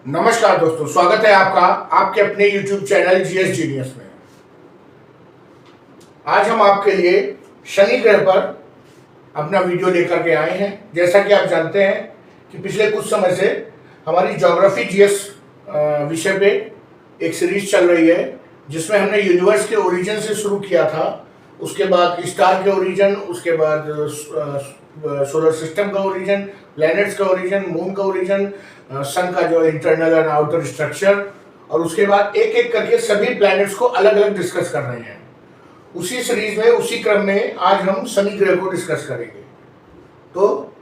नमस्कार दोस्तों, स्वागत है आपका आपके अपने YouTube चैनल जीएस जीनियस में। आज हम आपके लिए शनि ग्रह पर अपना वीडियो लेकर के आए हैं। जैसा कि आप जानते हैं कि पिछले कुछ समय से हमारी ज्योग्राफी जीएस विषय पे एक सीरीज चल रही है, जिसमें हमने यूनिवर्स के ओरिजिन से शुरू किया था, उसके बाद स्टार के ओरिजिन, उसके बाद सोलर सिस्टम का ओरिजिन, प्लैनेट्स का ओरिजिन, मून का ओरिजिन, सन का जो इंटरनल एंड आउटर स्ट्रक्चर, और उसके बाद एक एक करके सभी प्लैनेट्स को अलग अलग डिस्कस कर रहे हैं। उसी सीरीज में, उसी क्रम में आज हम शनि ग्रह को डिस्कस करेंगे। तो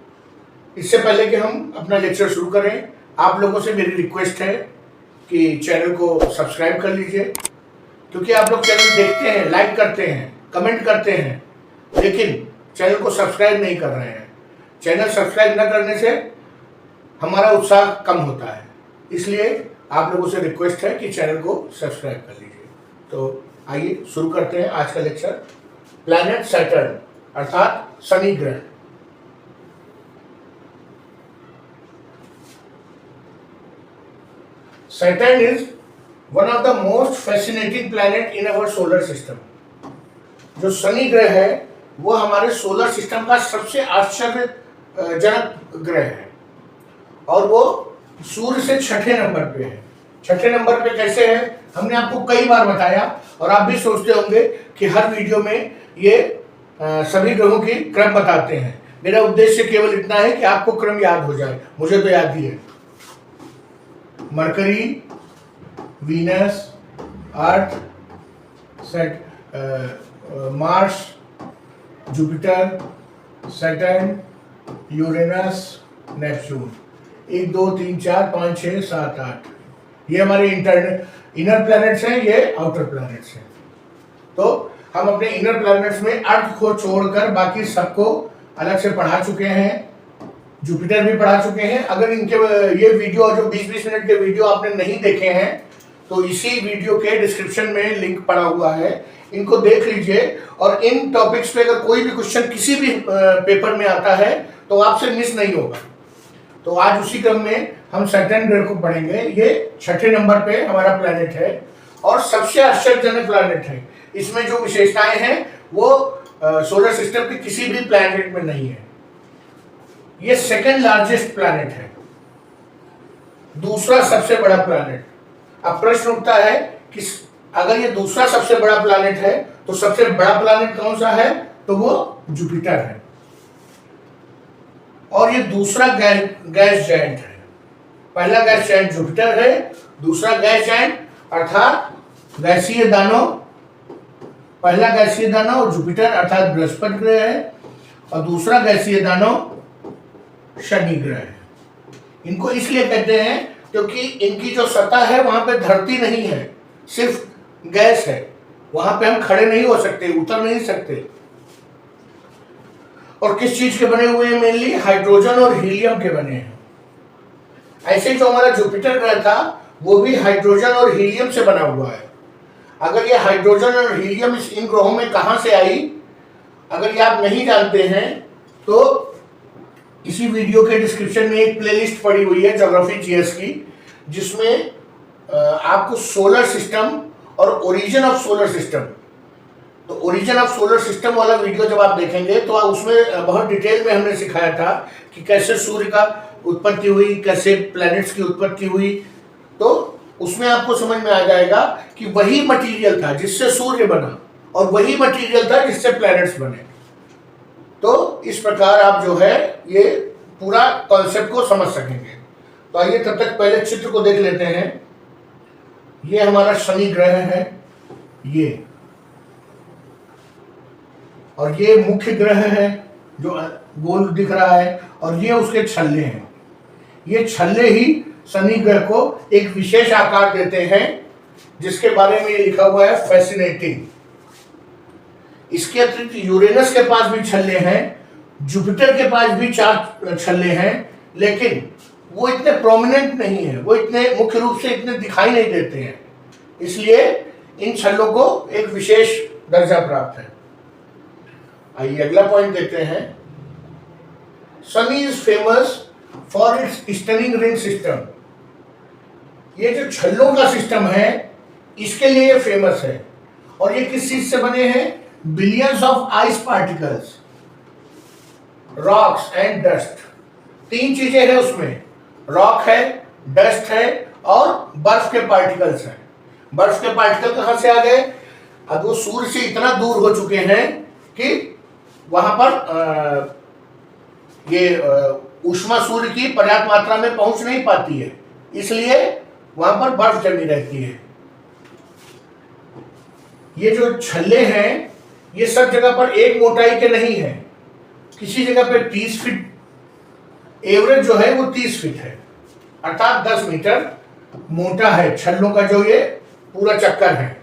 इससे पहले कि हम अपना लेक्चर शुरू करें, आप लोगों से मेरी रिक्वेस्ट है कि चैनल को सब्सक्राइब कर लीजिए, क्योंकि आप लोग चैनल देखते हैं, लाइक करते हैं, कमेंट करते हैं, लेकिन चैनल को सब्सक्राइब नहीं कर रहे हैं। चैनल सब्सक्राइब न करने से हमारा उत्साह कम होता है, इसलिए आप लोगों से रिक्वेस्ट है कि चैनल को सब्सक्राइब कर लीजिए। तो आइए शुरू करते हैं आज का लेक्चर। प्लैनेट सैटर्न अर्थात शनि ग्रह। Saturn is one of the most fascinating planet in our solar system। जो शनि ग्रह है वो हमारे सोलर सिस्टम का सबसे आश्चर्यजनक ग्रह है, और वो सूर्य से छठे नंबर पे है। छठे नंबर पे कैसे है, हमने आपको कई बार बताया, और आप भी सोचते होंगे कि हर वीडियो में ये सभी ग्रहों की क्रम बताते हैं। मेरा उद्देश्य केवल इतना है कि आपको क्रम याद हो जाए। मुझे तो याद ही है। Mercury, Venus, Earth, Mars, Jupiter, Saturn, Uranus, Neptune. 1 2 3 4 5 6 7 8 ये हमारे इनर प्लैनेट्स हैं, ये आउटर प्लैनेट्स हैं। तो हम अपने इनर प्लैनेट्स में अर्थ को छोड़कर बाकी सबको अलग से पढ़ा चुके हैं। जुपिटर भी पढ़ा चुके हैं। अगर इनके ये वीडियो जो 20-20 मिनट के वीडियो आपने नहीं देखे हैं, तो इसी वीडियो के डिस्क्रिप्शन में लिंक पड़ा हुआ है, इनको देख लीजिए। और इन टॉपिक्स पे अगर कोई भी क्वेश्चन किसी भी पेपर में आता है तो आपसे मिस नहीं होगा। तो आज उसी क्रम में हम सैटर्न ग्रह को पढ़ेंगे। ये छठे नंबर पे हमारा प्लैनेट है और सबसे आश्चर्यजनक प्लैनेट है। इसमें जो विशेषताएं हैं वो सोलर सिस्टम के किसी भी प्लैनेट में नहीं है। ये सेकेंड लार्जेस्ट प्लैनेट है, दूसरा सबसे बड़ा प्लैनेट। अब प्रश्न उठता है कि अगर ये दूसरा सबसे बड़ा प्लैनेट है तो सबसे बड़ा प्लैनेट कौन सा है, तो वो जुपिटर है। और ये दूसरा गैस जायंट है। पहला गैस जायंट जुपिटर है, दूसरा गैस जायंट अर्थात गैसीय दानव, पहला गैसीय दानव जुपिटर अर्थात बृहस्पति ग्रह है, और दूसरा गैसीय दानव शनि ग्रह है। इनको इसलिए कहते हैं क्योंकि इनकी जो सतह है वहां पे धरती नहीं है, सिर्फ गैस है। वहां पे हम खड़े नहीं हो सकते, उतर नहीं सकते। और किस चीज के बने हुए हैं? मेनली हाइड्रोजन और हीलियम के बने हैं। ऐसे जो हमारा जुपिटर ग्रह था वो भी हाइड्रोजन और हीलियम से बना हुआ है। अगर ये हाइड्रोजन और हीलियम इन ग्रहों में कहां से आई, अगर ये आप नहीं जानते हैं तो इसी वीडियो के डिस्क्रिप्शन में एक प्लेलिस्ट पड़ी हुई है ज्योग्राफी जीएस की, जिसमें आपको सोलर सिस्टम और ओरिजिन ऑफ सोलर सिस्टम, तो ओरिजिन ऑफ सोलर सिस्टम वाला वीडियो जब आप देखेंगे तो उसमें बहुत डिटेल में हमने सिखाया था कि कैसे सूर्य का उत्पत्ति हुई, कैसे प्लैनेट्स की उत्पत्ति हुई। तो उसमें आपको समझ में आ जाएगा कि वही मटेरियल था जिससे सूर्य बना, और वही मटेरियल था जिससे प्लैनेट्स बने। तो इस प्रकार आप जो है ये पूरा कॉन्सेप्ट को समझ सकेंगे। तो आइए तब तक पहले चित्र को देख लेते हैं। ये हमारा शनि ग्रह है, ये, और ये मुख्य ग्रह है जो गोल दिख रहा है, और ये उसके छल्ले हैं। ये छल्ले ही शनि ग्रह को एक विशेष आकार देते हैं, जिसके बारे में ये लिखा हुआ है फैसिनेटिंग। इसके अतिरिक्त यूरेनस के पास भी छल्ले हैं, जुपिटर के पास भी 4 छल्ले हैं, लेकिन वो इतने प्रोमिनेंट नहीं है, वो इतने मुख्य रूप से इतने दिखाई नहीं देते हैं, इसलिए इन छल्लों को एक विशेष दर्जा प्राप्त है। आइए अगला पॉइंट देखते हैं। Sun is famous for its stunning ring system। ये जो छल्लों का सिस्टम है इसके लिए ये फेमस है। और ये किस चीज से बने हैं? Billions of ice particles, rocks and dust. तीन चीजें हैं उसमें, रॉक है, डस्ट है और बर्फ के पार्टिकल्स हैं। बर्फ के पार्टिकल कहां से आ गए? अब वो सूर्य से इतना दूर हो चुके हैं कि वहां पर ऊष्मा सूर्य की पर्याप्त मात्रा में पहुंच नहीं पाती है, इसलिए वहां पर बर्फ जमी रहती है। ये जो छल्ले हैं ये सब जगह पर एक मोटाई के नहीं है। किसी जगह पे 30 फीट, एवरेज जो है वो 30 फीट है, अर्थात 10 मीटर मोटा है छल्लों का जो ये पूरा चक्कर है।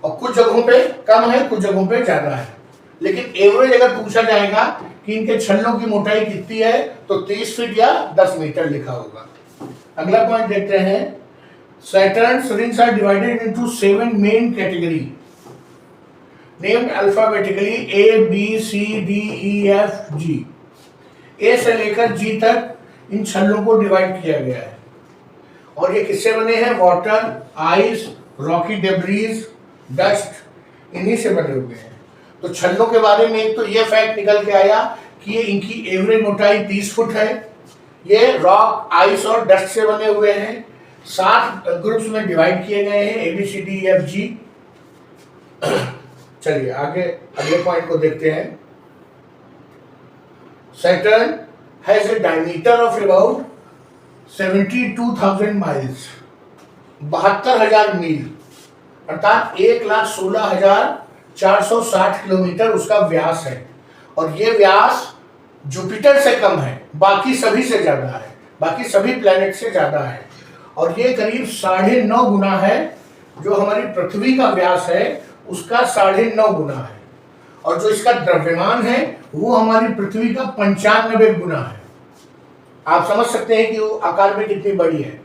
और कुछ जगहों पे कम है, कुछ जगहों पे ज्यादा है, लेकिन एवरेज अगर पूछा जाएगा कि इनके छल्लों की मोटाई कितनी है तो 30 फीट या 10 मीटर लिखा होगा। अगला पॉइंट देखते हैं। Saturn's rings are divided into 7 main category named alphabetically A, B, C, D, E, F, G। A से लेकर G तक इन छल्लों को डिवाइड किया गया है। और ये किससे बने हैं? Water, ice, Rocky debris, dust, इन्हीं से बने हुए हैं। तो छल्लों के बारे में एक तो ये फैक्ट निकल के आया कि ये इनकी एवरेज मोटाई 30 फुट है। ये रॉक, आइस और डस्ट से बने हुए हैं। 7 ग्रुप्स में डिवाइड किए गए हैं, ABCDEFG। चलिए आगे अगले पॉइंट को देखते हैं। Saturn has a diameter of about 72,000 miles, 72,000 मील, अर्थात 1,16,460 किलोमीटर उसका व्यास है। और ये व्यास जुपिटर से कम है, बाकी सभी से ज्यादा है, बाकी सभी प्लैनेट से ज्यादा है। और ये करीब 9.5 गुना है, जो हमारी पृथ्वी का व्यास है उसका 9.5 गुना है। और जो इसका द्रव्यमान है वो हमारी पृथ्वी का 95 गुना है। आप समझ सकते हैं कि वो आकार में कितनी बड़ी है।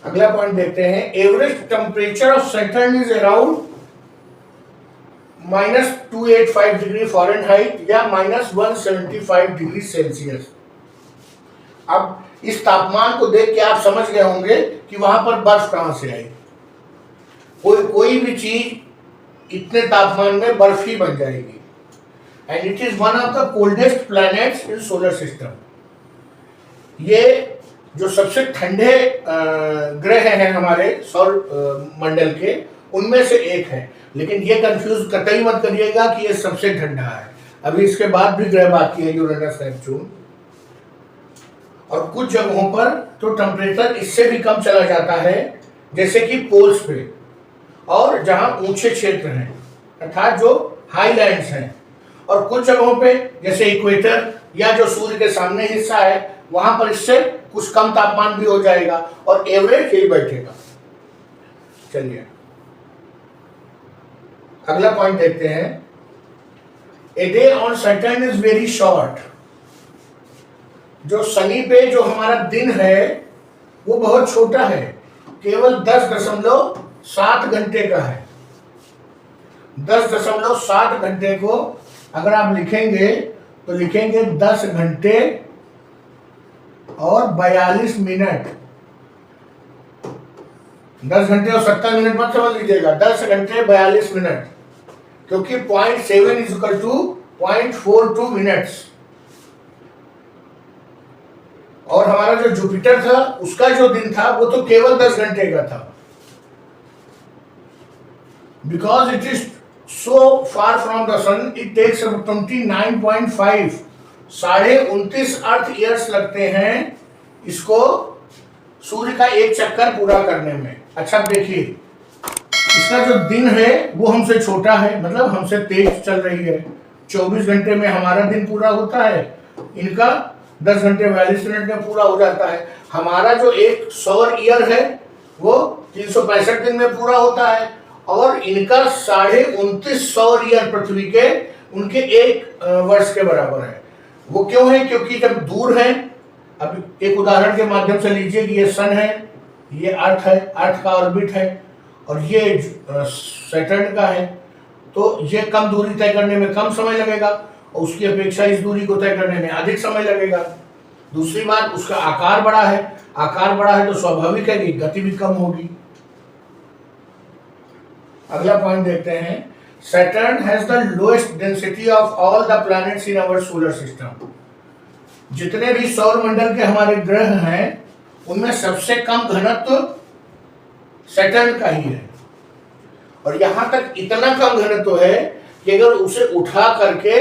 अगला पॉइंट देखते हैं। Average temperature of Saturn is around -285 degree Fahrenheit या -175 डिग्री सेल्सियस। अब इस तापमान को देख के आप समझ गए होंगे कि वहां पर बर्फ कहां से आई। कोई भी चीज इतने तापमान में बर्फ ही बन जाएगी। And it is one of the coldest planets in solar system. ये जो सबसे ठंडे ग्रह हैं हमारे सौर मंडल के, उनमें से एक है। लेकिन ये कंफ्यूज कतई मत करिएगा कि ये सबसे ठंडा है। अभी इसके बाद भी ग्रह बाकी है, यूरेनस, नेपच्यून। और कुछ जगहों पर तो टेम्परेचर इससे भी कम चला जाता है, जैसे कि पोल्स पे और जहां ऊंचे क्षेत्र हैं, अर्थात जो हाईलैंड्स हैं। और कुछ जगहों पे जैसे इक्वेटर या जो सूर्य के सामने हिस्सा है, वहां पर इससे कुछ कम तापमान भी हो जाएगा और एवरेज यही बैठेगा। चलिए अगला पॉइंट देखते हैं। A day on Saturn is very short. जो शनि पे जो हमारा दिन है वो बहुत छोटा है, केवल 10.7 घंटे का है। 10.7 घंटे को अगर आप लिखेंगे तो लिखेंगे 10 घंटे और 42 मिनट। 10 घंटे और 70 मिनट मत समझ लीजिएगा, 10 घंटे 42 मिनट, क्योंकि 0.7 इज इक्वल टू 0.42 मिनट्स। और हमारा जो जुपिटर था उसका जो दिन था वो तो केवल 10 घंटे का था। Because it is so far from the sun, it takes 29.5, 29.5 earth years लगते हैं इसको सूर्य का एक चक्कर पूरा करने में। अच्छा देखिए, इसका जो दिन है वो हमसे छोटा है, मतलब हमसे तेज चल रही है। 24 घंटे में हमारा दिन पूरा होता है, इनका 10 घंटे 42 मिनट में पूरा हो जाता है। हमारा जो एक सौर ईयर है वो 365 दिन में पूरा होता है, और इनका 29.5 सौर ईयर पृथ्वी के उनके एक वर्ष के बराबर है। वो क्यों है? क्योंकि जब दूर है, अब एक उदाहरण के माध्यम से लीजिए कि ये सन है, ये अर्थ है, अर्थ का ऑर्बिट है, और ये सैटर्न का है, तो ये कम दूरी तय करने में कम समय लगेगा और उसकी अपेक्षा इस दूरी को तय करने में अधिक समय लगेगा। दूसरी बात, उसका आकार बड़ा है, आकार बड़ा है तो स्वाभाविक है कि गति भी कम होगी। अगला पॉइंट देखते हैं, Saturn has the lowest density of all the planets in our solar system. जितने भी सौर मंडल के हमारे ग्रह हैं उनमें सबसे कम घनत्व सैटर्न का ही है, और यहां तक इतना कम घनत्व है कि अगर उसे उठा करके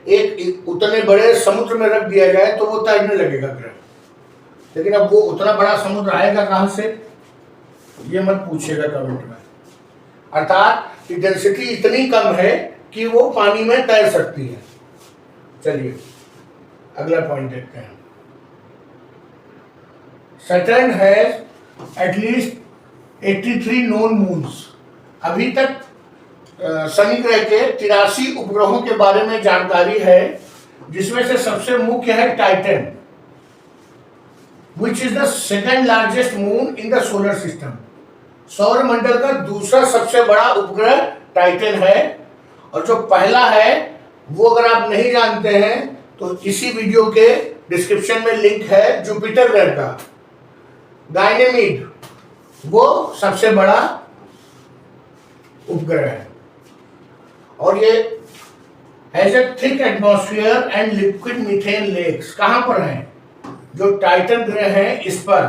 एक उतने बड़े समुद्र में रख दिया जाए तो वो तैरने लगेगा ग्रह। लेकिन अब वो उतना बड़ा समुद्र आएगा कहां से, ये मत पूछिएगा कमेंट में। अर्थात कि डेंसिटी इतनी कम है कि वो पानी में तैर सकती है। चलिए अगला पॉइंट देखते हैं, Saturn has at least 83 known moons. अभी तक शनि ग्रह के 83 उपग्रहों के बारे में जानकारी है, जिसमें से सबसे मुख्य है Titan, which is the second largest moon in the solar system। सौर मंडल का दूसरा सबसे बड़ा उपग्रह टाइटन है, और जो पहला है वो अगर आप नहीं जानते हैं तो इसी वीडियो के डिस्क्रिप्शन में लिंक है, जुपिटर ग्रह का गाइनेमीड वो सबसे बड़ा उपग्रह है, और ये has a thick atmosphere and liquid methane lakes. कहां पर है, जो टाइटन ग्रह है इस पर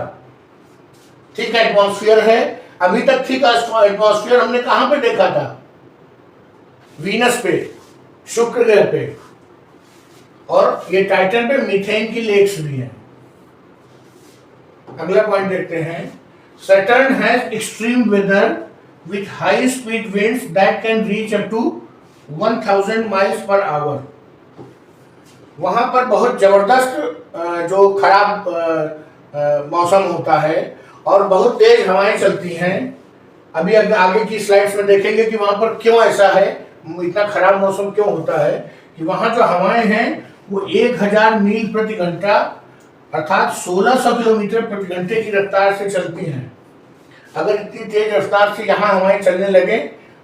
थिक एटमॉस्फेयर है। अभी तक थिक एटमॉस्फेयर हमने कहां पे देखा था, वीनस पे, शुक्र ग्रह पे, और ये टाइटन पे मीथेन की लेक्स भी हैं। अगला पॉइंट देखते हैं, Saturn has extreme weather with high speed winds that can reach up to 1000 miles per hour. वहां पर बहुत जबरदस्त जो खराब मौसम होता है और बहुत तेज हवाएं चलती हैं। अभी आगे की स्लाइड्स में देखेंगे कि वहां पर क्यों ऐसा है, इतना खराब मौसम क्यों होता है, कि वहां जो हवाएं हैं वो 1000 मील प्रति घंटा अर्थात 1600 किलोमीटर प्रति घंटे की रफ्तार से चलती हैं। अगर इतनी तेज रफ्तार से यहाँ हवाएं चलने लगे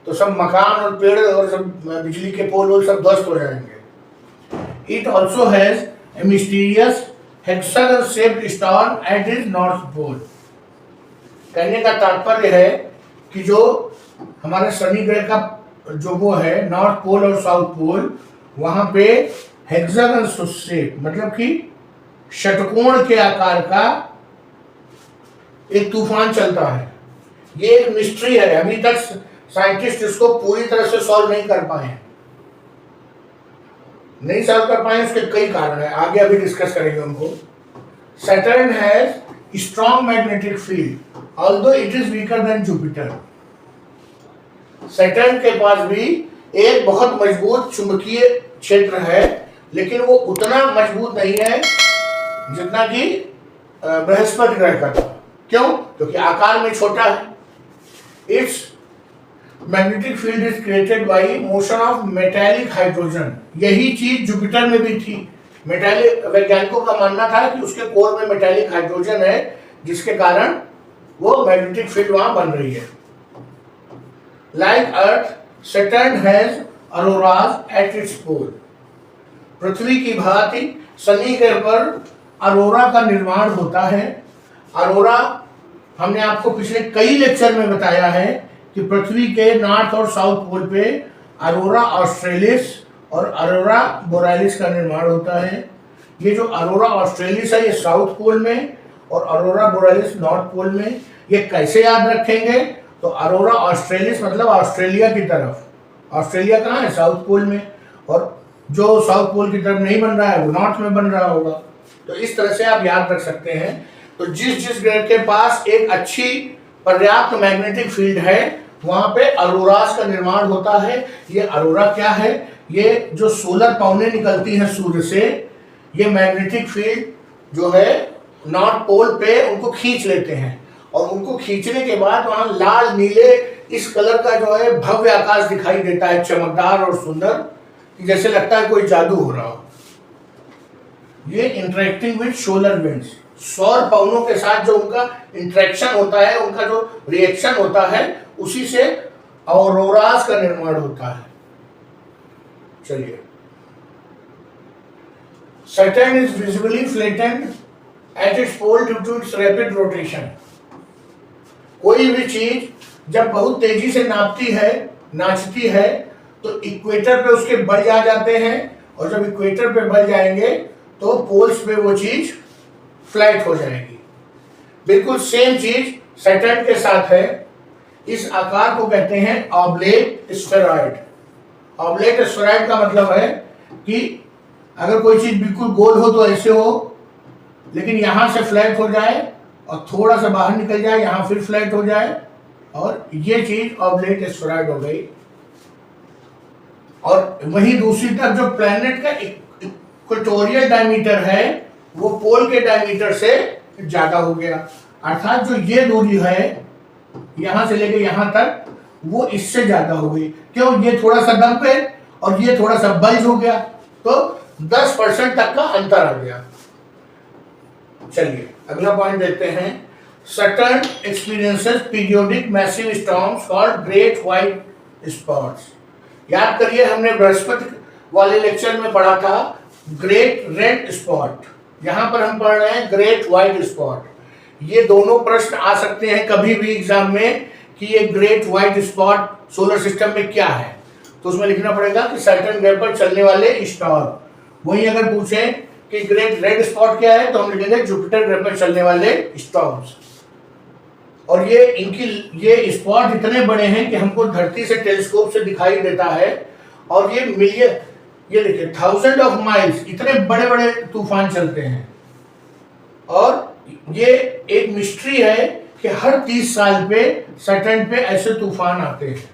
तो सब मकान और पेड़ और सब बिजली के पोल वो सब ध्वस्त हो जाएंगे। It also has a mysterious hexagon shaped star at is north pole. कहने का तात्पर्य है कि जो हमारे शनि ग्रह का जो वो है नॉर्थ पोल और साउथ पोल, वहां पे हेक्सागन शेप मतलब कि षटकोण के आकार का एक तूफान चलता है। ये एक मिस्ट्री है, अभी तक साइंटिस्ट इसको पूरी तरह से सॉल्व नहीं कर पाए हैं। नहीं सॉल्व कर पाए, उसके कई कारण है, आगे अभी डिस्कस करेंगे उनको। Saturn has strong magnetic field although it is weaker then Jupiter. Saturn के पास भी एक बहुत मजबूत चुंबकीय क्षेत्र है, लेकिन वो उतना मजबूत नहीं है जितना कि बृहस्पति ग्रह का था। क्यों? क्योंकि आकार में छोटा है। It's magnetic field is created by motion of metallic hydrogen. यही चीज जुपिटर में भी थी। मेटालिक वैज्ञानिकों का मानना था कि उसके कोर में मेटालिक हाइड्रोजन है, जिसके कारण वो मैग्नेटिक फील्ड वहां बन रही है। Like Earth, Saturn has auroras at its pole. पृथ्वी की भांति शनि ग्रह पर अरोरा का निर्माण होता है। अरोरा हमने आपको पिछले कई लेक्चर में बताया है कि पृथ्वी के नॉर्थ और साउथ पोल पे अरोरा ऑस्ट्रेलिस और अरोरा बोरेलिस का निर्माण होता है। ये जो अरोरा ऑस्ट्रेलिस है ये साउथ पोल में और अरोरा बोरेलिस नॉर्थ पोल में। ये कैसे याद रखेंगे? तो अरोरा ऑस्ट्रेलिस मतलब ऑस्ट्रेलिया की तरफ। ऑस्ट्रेलिया कहाँ है? साउथ पोल में। और जो साउथ पोल की तरफ नहीं बन रहा है वो नॉर्थ में बन रहा होगा। तो इस तरह से आप याद रख सकते हैं। तो जिस ग्रह के पास एक अच्छी पर्याप्त मैग्नेटिक फील्ड है वहां पे अरोरास का निर्माण होता है। ये अरोरा क्या है? ये जो सोलर पाउनें निकलती हैं सूर्य से, ये मैग्नेटिक फील्ड जो है नॉर्थ पोल पे उनको खींच लेते हैं, और उनको खींचने के बाद वहां लाल नीले इस कलर का जो है भव्य आकाश दिखाई देता है, चमकदार और सुंदर, जैसे लगता है कोई जादू हो रहा हो। ये इंटरेक्टिंग विद सोलर विंड्स, सौर पवनों के साथ जो उनका इंटरेक्शन होता है, उनका जो रिएक्शन होता है, उसी से ऑरोरास का निर्माण होता है। चलिए, Saturn is visibly flattened at its pole due to its rapid rotation. कोई भी चीज जब बहुत तेजी से नाचती है तो इक्वेटर पे उसके बल आ जाते हैं, और जब इक्वेटर पे बल जाएंगे तो पोल्स पे वो चीज फ्लैट हो जाएगी। बिल्कुल सेम चीज सैटर्न के साथ है। इस आकार को कहते हैं ऑब्लेट स्फेरॉइड। ऑब्लेट स्फेरॉइड का मतलब है कि अगर कोई चीज बिल्कुल गोल हो तो ऐसे हो, लेकिन यहां से फ्लैट हो जाए और थोड़ा सा बाहर निकल जाए, यहां फिर फ्लैट हो जाए, और ये चीज ऑब्लेट स्फेरॉइड हो गई। और वहीं दूसरी तरफ जो प्लैनेट का इक्वेटोरियल डायमीटर है वो पोल के डायमीटर से ज्यादा हो गया, अर्थात जो ये दूरी है यहां से लेके यहां तक वो इससे ज्यादा हो गई। क्यों? ये थोड़ा सा दम पे और ये थोड़ा सा बल्ज हो गया, तो 10% तक का अंतर आ गया। चलिए अगला पॉइंट देखते हैं। Saturn experiences periodic massive storms called great white spots. याद करिए, हमने बृहस्पति वाले लेक्चर में पढ़ा था ग्रेट रेड स्पॉट, यहां पर हम पढ़ रहे हैं ग्रेट व्हाइट स्पॉट। ये दोनों प्रश्न आ सकते हैं कभी भी एग्जाम में कि ये great white spot solar system में क्या है, तो उसमें लिखना पड़ेगा कि सैटर्न ग्रह पर चलने वाले स्टॉर्म। वहीं अगर पूछें कि ग्रेट रेड स्पॉट क्या है तो हम लिखेंगे जुपिटर ग्रह पर चलने वाले स्टॉर्म्स। और ये स्पॉट इतने बड़े हैं कि हमको धरती से टेलीस्कोप से दिखाई देता है, और ये मिलियन, ये देखिए 1000 ऑफ माइल्स, इतने बड़े बड़े तूफान चलते हैं। और ये एक मिस्ट्री है कि हर 30 साल पे सैटर्न पे ऐसे तूफान आते हैं।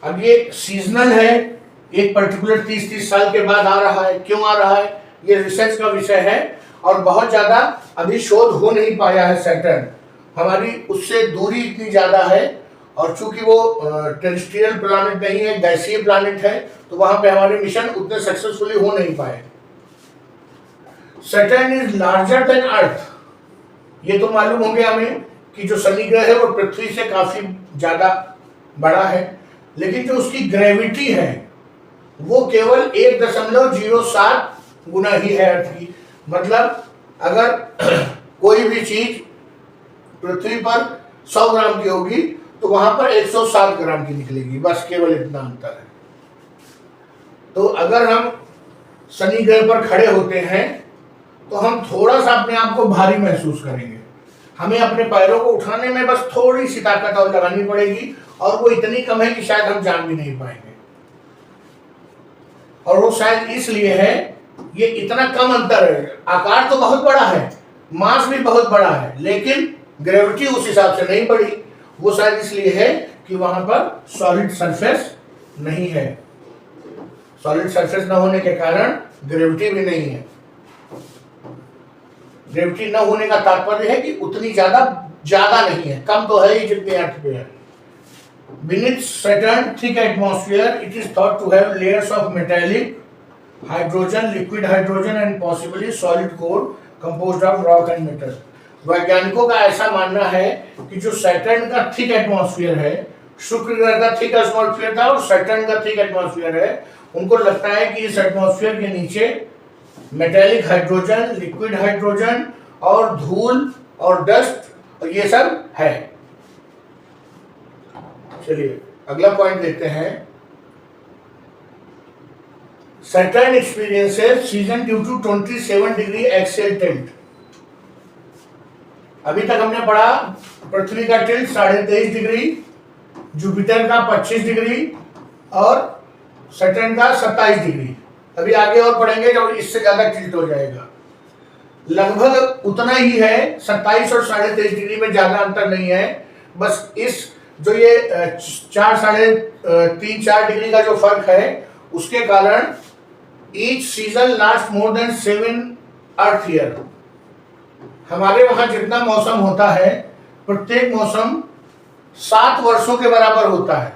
अब ये सीजनल है, एक पर्टिकुलर 30 साल के बाद आ रहा है। क्यों आ रहा है, ये रिसर्च का विषय है, और बहुत ज्यादा अभी शोध हो नहीं पाया है। सैटर्न हमारी उससे दूरी इतनी ज्यादा है, और चूंकि वो टेरेस्ट्रियल प्लैनेट नहीं है, गैसीय प्लैनेट है, तो वहां पे हमारे मिशन उतने सक्सेसफुली हो नहीं पाए। सैटर्न इज लार्जर देन अर्थ। ये तो मालूम हो गया हमें कि जो शनि ग्रह है वो पृथ्वी से काफी ज्यादा बड़ा है, लेकिन जो उसकी ग्रेविटी है वो केवल 1.07 गुना ही है अर्थ की। मतलब अगर कोई भी चीज पृथ्वी पर 100 ग्राम की होगी तो वहां पर 107 ग्राम की निकलेगी, बस केवल इतना अंतर है। तो अगर हम शनि ग्रह पर खड़े होते हैं तो हम थोड़ा सा अपने आप को भारी महसूस करेंगे। हमें अपने पैरों को उठाने में बस थोड़ी सी ताकत और लगानी पड़ेगी, और वो इतनी कम है कि शायद हम जान भी नहीं पाएंगे। और वो शायद इसलिए है, ये इतना कम अंतर है। आकार तो बहुत बड़ा है, मास भी बहुत बड़ा है, लेकिन ग्रेविटी उस हिसाब से नहीं बढ़ी। वो शायद इसलिए है कि वहां पर सॉलिड सरफेस नहीं है। सॉलिड सरफेस न होने के कारण ग्रेविटी भी नहीं है। ग्रेविटी न होने का तात्पर्य है कि उतनी ज्यादा नहीं है, कम तो है ही जितनी अर्थ पे है। Beneath Saturn thick atmosphere, it is thought to have layers of metallic hydrogen, liquid hydrogen and possibly solid core composed of rock and metal. वैज्ञानिकों का ऐसा मानना है कि जो सैटर्न का थिक एटमॉस्फेयर है, शुक्र ग्रह का थिक एटमॉस्फेयर था और सैटर्न का थिक एटमॉस्फेयर है, उनको लगता है कि इस एटमॉस्फेयर के नीचे मेटेलिक हाइड्रोजन, लिक्विड हाइड्रोजन और धूल और डस्ट और ये सब है। चलिए अगला पॉइंट देखते हैं। Saturn experiences season due to 27 degree axial tilt. अभी तक हमने पढ़ा पृथ्वी का टिल्ट 23.5 डिग्री, जुपिटर का 25 डिग्री और सैटर्न का 27 डिग्री। अभी आगे और पढ़ेंगे जब इससे ज्यादा टिल्ट हो जाएगा। लगभग उतना ही है, 27 और 23.5 डिग्री में ज्यादा अंतर नहीं है। बस इस जो ये 3-4 डिग्री का जो फर्क है उसके कारण each season last more than 7 अर्थ ईयर। हमारे वहां जितना मौसम होता है प्रत्येक मौसम 7 वर्षों के बराबर होता है।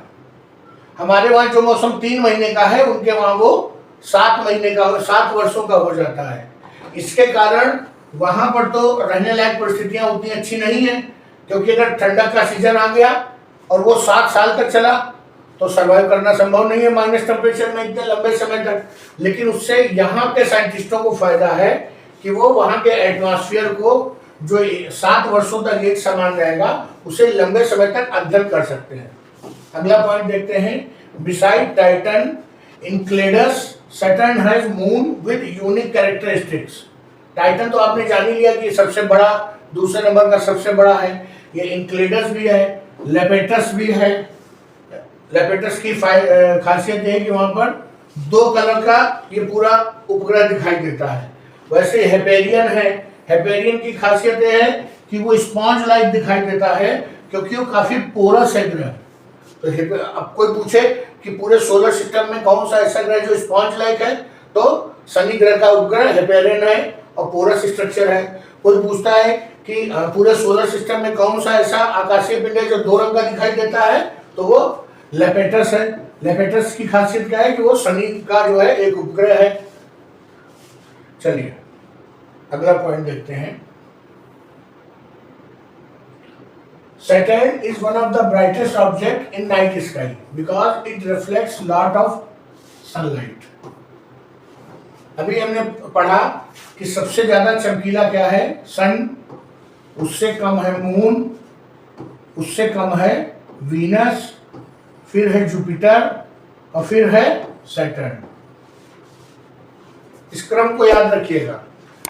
हमारे वहां जो मौसम 3 महीने का है उनके वहां वो 7 महीने का 7 वर्षों का हो जाता है। इसके कारण वहां पर तो रहने लायक परिस्थितियां उतनी अच्छी नहीं है, क्योंकि अगर ठंडक का सीजन आ गया और वो 7 साल तक चला तो सर्वाइव करना संभव नहीं है माइनस टेम्परेचर में इतने लंबे समय तक। लेकिन उससे यहाँ के साइंटिस्टों को फायदा है कि वो वहां के एटमॉस्फेयर को जो 7 वर्षों तक एक समान रहेगा उसे लंबे समय तक अध्ययन कर सकते हैं। अगला पॉइंट देखते हैं, beside Titan Enceladus Saturn has moon with unique characteristics. Titan तो आपने जान ही लिया कि सबसे बड़ा, दूसरे नंबर का सबसे बड़ा है। ये इनक्लेडस भी है, लेपेटस भी है। लेपेटस की खासियत है कि वहां पर 2 कलर का ये पूरा उपग्रह दिखाई देता है। वैसे हेपेरियन है, हेपेरियन की खासियत यह है कि वो स्पॉन्ज लाइक दिखाई देता है क्योंकि वो काफी पोरस है ग्रह। तो अब कोई पूछे कि पूरे सोलर सिस्टम में कौन सा ऐसा ग्रह जो स्पॉन्ज लाइक है, तो शनि ग्रह का उपग्रह हेपेरियन है और पोरस स्ट्रक्चर है। कोई पूछता है कि पूरे सोलर सिस्टम में कौन सा ऐसा आकाशीय पिंड है जो 2 रंग का दिखाई देता है, तो वो लेपेटस है। लेपेटस की खासियत क्या है कि वो शनि का जो है एक उपग्रह है। चलिए अगला पॉइंट देखते हैं। Saturn is one of the brightest object in night sky because it reflects lot of sunlight. अभी हमने पढ़ा कि सबसे ज्यादा चमकीला क्या है, सन, उससे कम है मून, उससे कम है वीनस, फिर है जुपिटर और फिर है सैटर्न। इस क्रम को याद रखिएगा।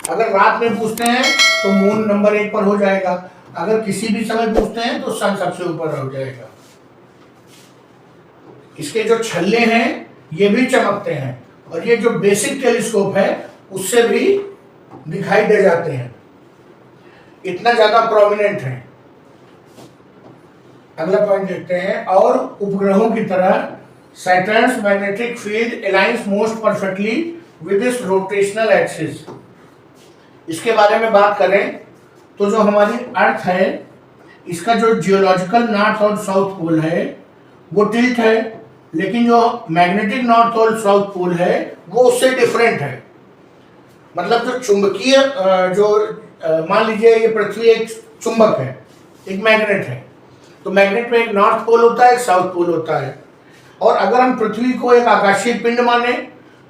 अगर रात में पूछते हैं तो मून नंबर 1 पर हो जाएगा, अगर किसी भी समय पूछते हैं तो सन सबसे ऊपर हो जाएगा। इसके जो छल्ले हैं ये भी चमकते हैं और ये जो बेसिक टेलीस्कोप है उससे भी दिखाई दे जाते हैं, इतना ज्यादा प्रोमिनेंट है। अगला पॉइंट देखते हैं, और उपग्रहों की तरह Saturn's magnetic field aligns most perfectly with its rotational axis. इसके बारे में बात करें तो जो हमारी अर्थ है इसका जो जियोलॉजिकल नॉर्थ और साउथ पोल है वो टिल्ट है, लेकिन जो मैग्नेटिक नॉर्थ और साउथ पोल है वो उससे डिफरेंट है। मतलब जो चुंबकीय जो मान लीजिए ये पृथ्वी एक चुंबक है, एक मैग्नेट है, तो मैग्नेट में एक नॉर्थ पोल होता है, एक साउथ पोल होता है। और अगर हम पृथ्वी को एक आकाशीय पिंड माने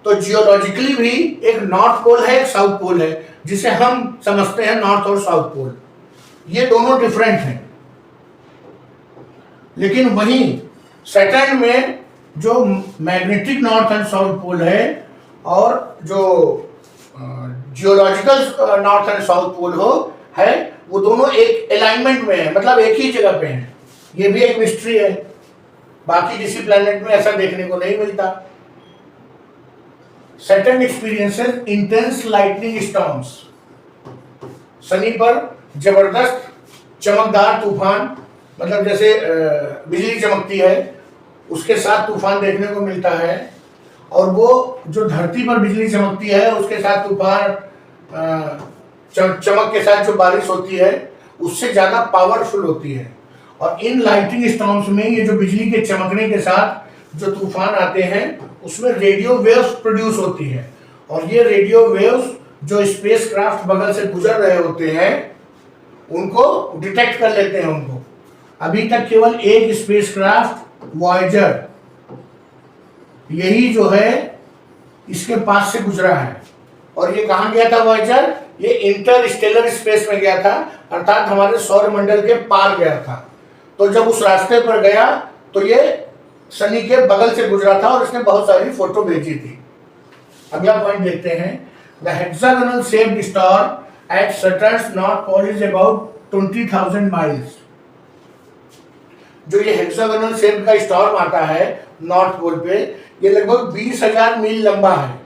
तो जियोलॉजिकली भी एक नॉर्थ पोल है, एक साउथ पोल है, जिसे हम समझते हैं नॉर्थ और साउथ पोल। ये दोनों डिफरेंट हैं। लेकिन वहीं सैटर्न में जो magnetic north and south pole है और जो geological north and south pole हो है, वो दोनों एक अलाइनमेंट में है, मतलब एक ही जगह पे है। ये भी एक मिस्ट्री है, बाकी किसी प्लैनेट में ऐसा देखने को नहीं मिलता। Saturn experiences intense lightning storms. Shani पर जबरदस्त चमकदार तूफान, मतलब जैसे बिजली चमकती है उसके साथ तूफान देखने को मिलता है। और वो जो धरती पर बिजली चमकती है उसके साथ तूफान, चमक के साथ जो बारिश होती है उससे ज्यादा पावरफुल होती है। और इन लाइटिंग स्टॉर्म्स में ये जो बिजली के चमकने के साथ जो तूफान आते हैं उसमें रेडियो वेव्स प्रोड्यूस होती है, और ये रेडियो वेव्स जो स्पेसक्राफ्ट बगल से गुजर रहे होते हैं उनको डिटेक्ट कर लेते हैं उनको। अभी तक केवल एक स्पेसक्राफ्ट वॉयेजर यही जो है इसके पास से गुजरा है। और ये कहाँ गया था वॉयेजर? ये इंटरस्टेलर स्पेस में गया था, अर्थात हमारे सौर मंडल के पार गया था। तो जब उस रास्ते पर गया तो ये शनि के बगल से गुजरा था और इसने बहुत सारी फोटो भेजी थी। अगला पॉइंट देखते हैं, the hexagonal shaped star at Saturn's north pole is about 20,000 miles. जो ये हेक्सागोनल शेप का स्टॉर्म आता है नॉर्थ पोल पे, ये लगभग 20,000 मील लंबा है।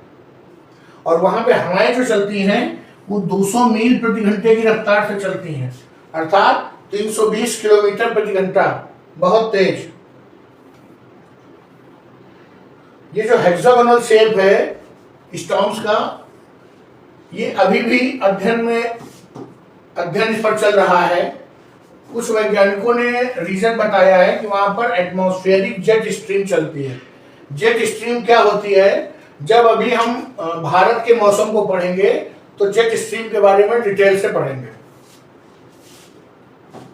और वहां पे हवाएं जो चलती हैं वो 200 मील प्रति घंटे की रफ्तार से चलती हैं, अर्थात 320 किलोमीटर प्रति घंटा, बहुत तेज। ये जो हेक्सागोनल शेप है स्टॉर्म्स का, ये अभी भी अध्ययन इस पर चल रहा है। कुछ वैज्ञानिकों ने रीजन बताया है कि वहां पर एटमॉस्फेरिक जेट स्ट्रीम चलती है। जेट स्ट्रीम क्या होती है? जब अभी हम भारत के मौसम को पढ़ेंगे तो जेट स्ट्रीम के बारे में डिटेल से पढ़ेंगे।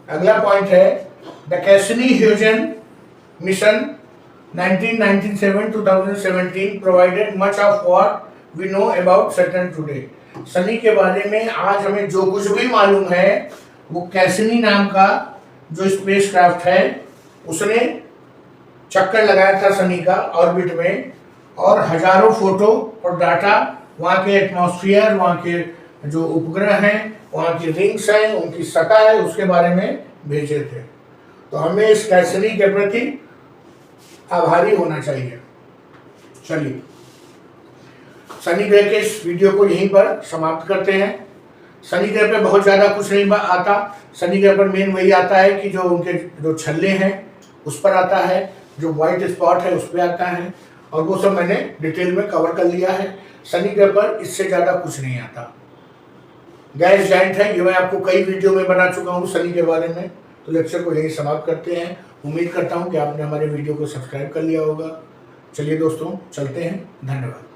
अगला पॉइंट है, the कैसिनी-ह्यूजेन mission 1997-2017 provided much of what we know about Saturn today. Shani के बारे में आज हमें जो कुछ भी मालूम है वो कैसिनी नाम का जो स्पेसक्राफ्ट है उसने चक्कर लगाया था शनि का ऑर्बिट में, और हजारों फोटो और डाटा वहाँ के एटमॉस्फेयर, वहाँ के जो उपग्रह हैं, वहाँ की रिंग्स हैं, उनकी सतह है, उसके बारे में भेजे थे। तो हमें इस कैसिनी के प्रति आभारी होना चाहिए। चलिए शनि ग्रह के इस वीडियो को यहीं पर समाप्त करते हैं। शनि ग्रह पे बहुत ज़्यादा कुछ नहीं आता। शनि ग्रह पर मेन वही आता है कि जो उनके जो छल्ले हैं उस पर आता है, जो व्हाइट स्पॉट है उस पर आता है, और वो सब मैंने डिटेल में कवर कर लिया है। शनि ग्रह पर इससे ज़्यादा कुछ नहीं आता। गैस जाइंट है, ये मैं आपको कई वीडियो में बना चुका हूँ शनि के बारे में। तो लेक्चर को यही समाप्त करते हैं। उम्मीद करता हूँ कि आपने हमारे वीडियो को सब्सक्राइब कर लिया होगा। चलिए दोस्तों, चलते हैं। धन्यवाद।